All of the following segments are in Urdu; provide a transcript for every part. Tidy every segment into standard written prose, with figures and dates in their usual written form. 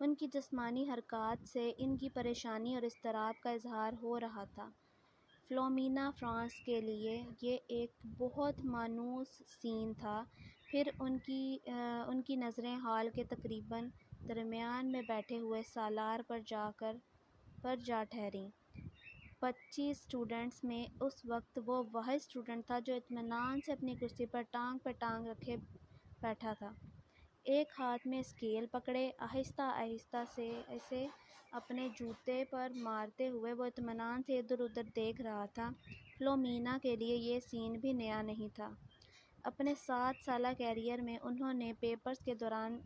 ان کی جسمانی حرکات سے ان کی پریشانی اور اضطراب کا اظہار ہو رہا تھا۔ فلومینا فرانس کے لیے یہ ایک بہت مانوس سین تھا۔ پھر ان کی نظریں ہال کے تقریباً درمیان میں بیٹھے ہوئے سالار پر جا ٹھہریں۔ 25 اسٹوڈنٹس میں اس وقت وہ واحد اسٹوڈنٹ تھا جو اطمینان سے اپنی کرسی پر ٹانگ پہ ٹانگ رکھے بیٹھا تھا۔ ایک ہاتھ میں اسکیل پکڑے آہستہ آہستہ سے اسے اپنے جوتے پر مارتے ہوئے وہ اطمینان سے ادھر ادھر دیکھ رہا تھا۔ فلومینا کے لیے یہ سین بھی نیا نہیں تھا۔ اپنے 7 سالہ کیریئر میں انہوں نے پیپرز کے دوران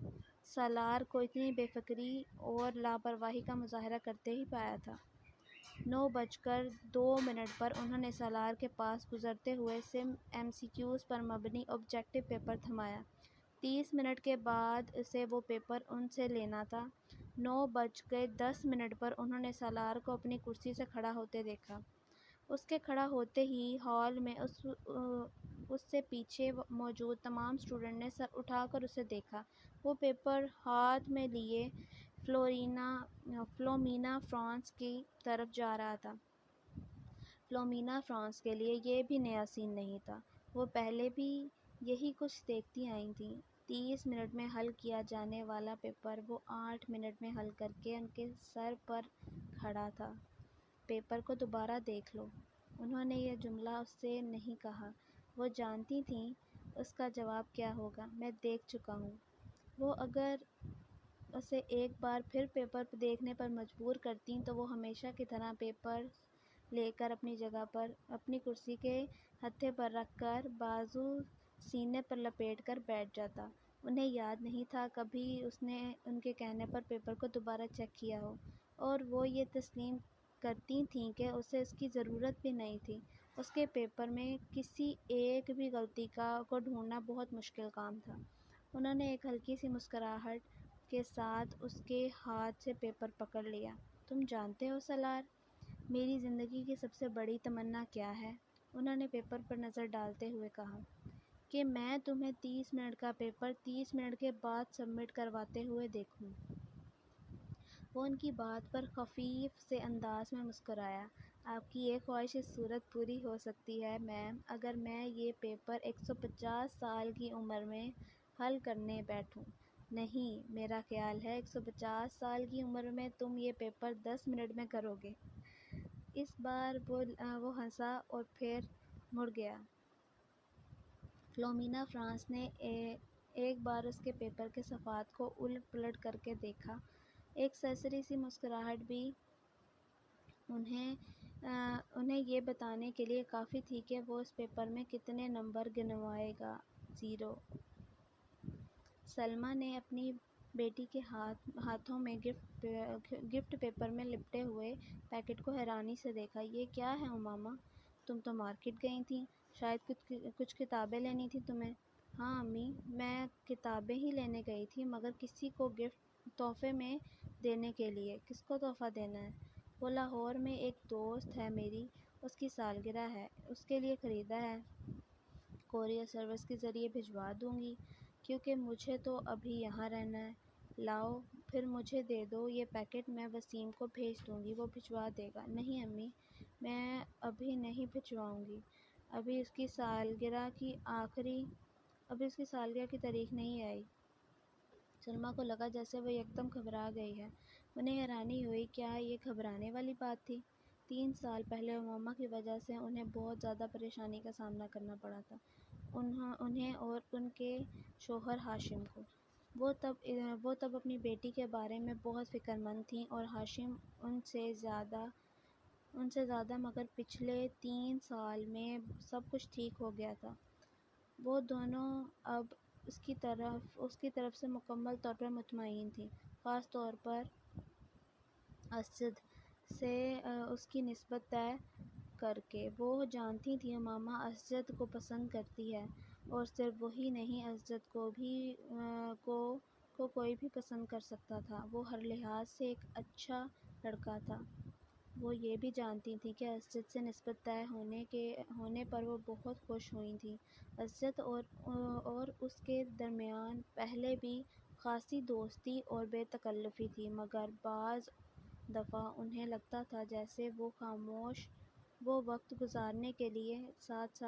سالار کو اتنی بے فکری اور لاپرواہی کا مظاہرہ کرتے ہی پایا تھا۔ 9:02 پر انہوں نے سالار کے پاس گزرتے ہوئے ایم سی کیوز پر مبنی آبجیکٹو پیپر تھمایا۔ 30 منٹ کے بعد اسے وہ پیپر ان سے لینا تھا۔ 9:10 پر انہوں نے سالار کو اپنی کرسی سے کھڑا ہوتے دیکھا۔ اس کے کھڑا ہوتے ہی ہال میں اس سے پیچھے موجود تمام اسٹوڈنٹ نے سر اٹھا کر اسے دیکھا۔ وہ پیپر ہاتھ میں لیے فلومینا فرانس کی طرف جا رہا تھا۔ فلومینا فرانس کے لیے یہ بھی نیا سین نہیں تھا۔ وہ پہلے بھی یہی کچھ دیکھتی آئی تھیں۔ 30 منٹ میں حل کیا جانے والا پیپر وہ 8 منٹ میں حل کر کے ان کے سر پر کھڑا تھا۔ پیپر کو دوبارہ دیکھ لو۔ انہوں نے یہ جملہ اس سے نہیں کہا۔ وہ جانتی تھیں اس کا جواب کیا ہوگا۔ میں دیکھ چکا ہوں۔ وہ اگر اسے ایک بار پھر پیپر دیکھنے پر مجبور کرتیں تو وہ ہمیشہ کی طرح پیپر لے کر اپنی جگہ پر اپنی کرسی کے ہتھے پر رکھ کر بازو سینے پر لپیٹ کر بیٹھ جاتا۔ انہیں یاد نہیں تھا کبھی اس نے ان کے کہنے پر پیپر کو دوبارہ چیک کیا ہو، اور وہ یہ تسلیم کرتی تھیں کہ اسے اس کی ضرورت بھی نہیں تھی۔ اس کے پیپر میں کسی ایک بھی غلطی کو ڈھونڈنا بہت مشکل کام تھا۔ انہوں نے ایک ہلکی سی مسکراہٹ کے ساتھ اس کے ہاتھ سے پیپر پکڑ لیا۔ تم جانتے ہو سالار، میری زندگی کی سب سے بڑی تمنا کیا ہے؟ انہوں نے پیپر پر نظر ڈالتے ہوئے کہا کہ میں تمہیں 30 منٹ کا پیپر 30 منٹ کے بعد سبمٹ کرواتے ہوئے دیکھوں۔ وہ ان کی بات پر خفیف سے انداز میں مسکرایا۔ آپ کی یہ خواہش اس صورت پوری ہو سکتی ہے میم، اگر میں یہ پیپر 150 سال کی عمر میں حل کرنے بیٹھوں۔ نہیں، میرا خیال ہے 150 سال کی عمر میں تم یہ پیپر 10 منٹ میں کرو گے۔ اس بار وہ ہنسا اور پھر مڑ گیا۔ فلومینا فرانس نے ایک بار اس کے پیپر کے صفحات کو الٹ پلٹ کر کے دیکھا۔ ایک سرسری سی مسکراہٹ بھی انہیں یہ بتانے کے لیے کافی تھی کہ وہ اس پیپر میں کتنے نمبر گنوائے گا۔ 0۔ سلمیٰ نے اپنی بیٹی کے ہاتھوں میں گفٹ پیپر میں لپٹے ہوئے پیکٹ کو حیرانی سے دیکھا۔ یہ کیا ہے امامہ؟ تم تو مارکیٹ گئی تھیں، شاید کچھ کتابیں لینی تھیں تمہیں۔ ہاں امی، میں کتابیں ہی لینے گئی تھی، مگر کسی کو گفٹ تحفے میں دینے کے لیے۔ کس کو تحفہ دینا ہے؟ وہ لاہور میں ایک دوست ہے میری، اس کی سالگرہ ہے، اس کے لیے خریدا ہے۔ کورئیر سروس کے ذریعے بھجوا دوں گی، کیونکہ مجھے تو ابھی یہاں رہنا ہے۔ لاؤ، پھر مجھے دے دو یہ پیکٹ، میں وسیم کو بھیج دوں گی، وہ بھجوا دے گا۔ نہیں امی، میں ابھی نہیں بھجواؤں گی، ابھی اس کی سالگرہ کی تاریخ نہیں آئی۔ سلمیٰ کو لگا جیسے وہ یکدم گھبرا گئی ہے۔ انہیں حیرانی ہوئی، کیا یہ گھبرانے والی بات تھی؟ 3 سال پہلے امامہ کی وجہ سے انہیں بہت زیادہ پریشانی کا سامنا کرنا پڑا تھا، انہیں اور ان کے شوہر ہاشم کو۔ وہ تب اپنی بیٹی کے بارے میں بہت فکر مند تھیں اور ہاشم ان سے زیادہ، مگر پچھلے 3 سال میں سب کچھ ٹھیک ہو گیا تھا۔ وہ دونوں اب اس کی طرف سے مکمل طور پر مطمئن تھیں، خاص طور پر اسجد سے اس کی نسبت طے کر کے۔ وہ جانتی تھیں امامہ اسجد کو پسند کرتی ہے، اور صرف وہی نہیں، اسجد کو کوئی بھی پسند کر سکتا تھا۔ وہ ہر لحاظ سے ایک اچھا لڑکا تھا۔ وہ یہ بھی جانتی تھیں کہ اسجد سے نسبت طے ہونے پر وہ بہت خوش ہوئی تھیں۔ اسجد اور اس کے درمیان پہلے بھی خاصی دوستی اور بے تکلفی تھی، مگر بعض دفعہ انہیں لگتا تھا جیسے وہ خاموش وہ وقت گزارنے کے لیے ساتھ ساتھ